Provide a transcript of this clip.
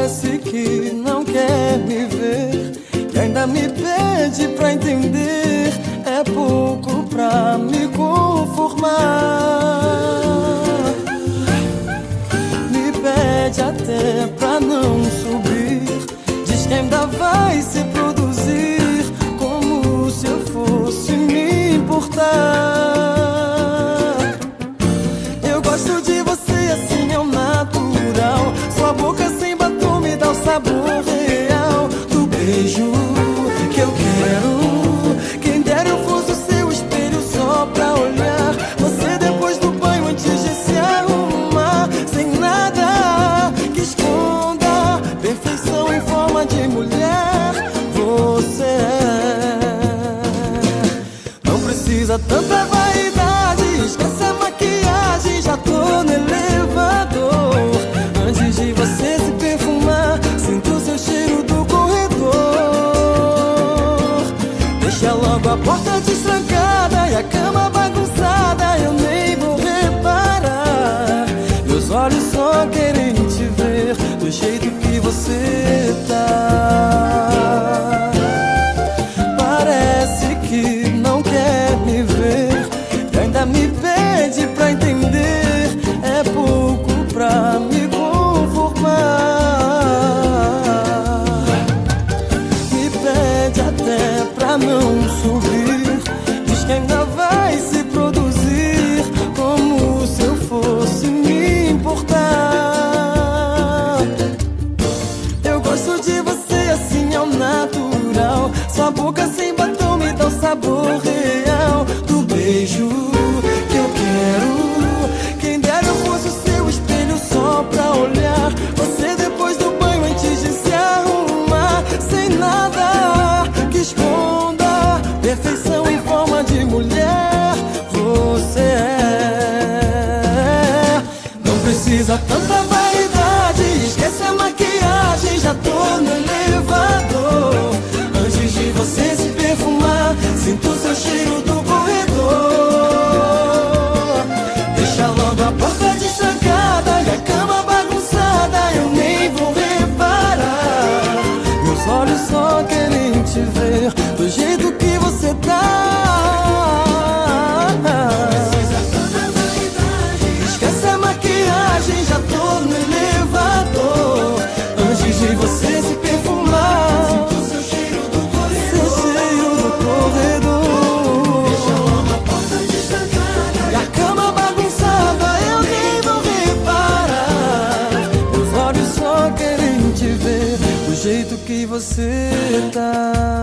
Parece que não quer me ver, que ainda me pede pra entender. É pouco pra me conformar. Me pede até pra não subir, diz que ainda vai se produzir, como se eu fosse me importar. Eu gosto de você assim, é o natural. Sua boca sem batom me dá o sabor real do beijo que eu quero. Quem dera eu fosse o seu espelho só pra olhar você depois do banho, antes de se arrumar, sem nada que esconda perfeição em forma de mulher. Você não precisa tanta vaidade, esquece a maquiagem, já tô no elevador. Antes de você se perfumar, sinto seu cheiro do corredor. Deixa logo a porta destrancada e a cama bagunçada, eu nem vou reparar. Meus olhos só querem te ver do jeito que você tá. Parece que não quer me ver, e ainda me pede pra entender. É pouco pra me conformar. Me pede até pra não subir, diz que ainda vai se produzir, como se eu fosse me importar. Eu gosto de você assim, ao natural. Sua boca sem batom me dá o sabor real do beijo que eu quero. Quem dera eu fosse o seu espelho só pra olhar você depois do banho, antes de se arrumar, sem nada que esconda perfeição em forma de mulher. Você não precisa tanta vaidade, esquece a maquiagem, já tô no elevador. Antes de você se perfumar, sinto seu cheiro do corredor. Deixa logo a porta destrancada e a cama bagunçada, eu nem vou reparar. Meus olhos só querem te ver do jeito que você tá. Esquece a maquiagem, já tô no elevador. Antes de você se perfumar, sinto seu cheiro do corredor. Deixa logo a porta destrancada e a cama bagunçada, eu nem vou reparar. Meus olhos só querem te ver do jeito que você tá.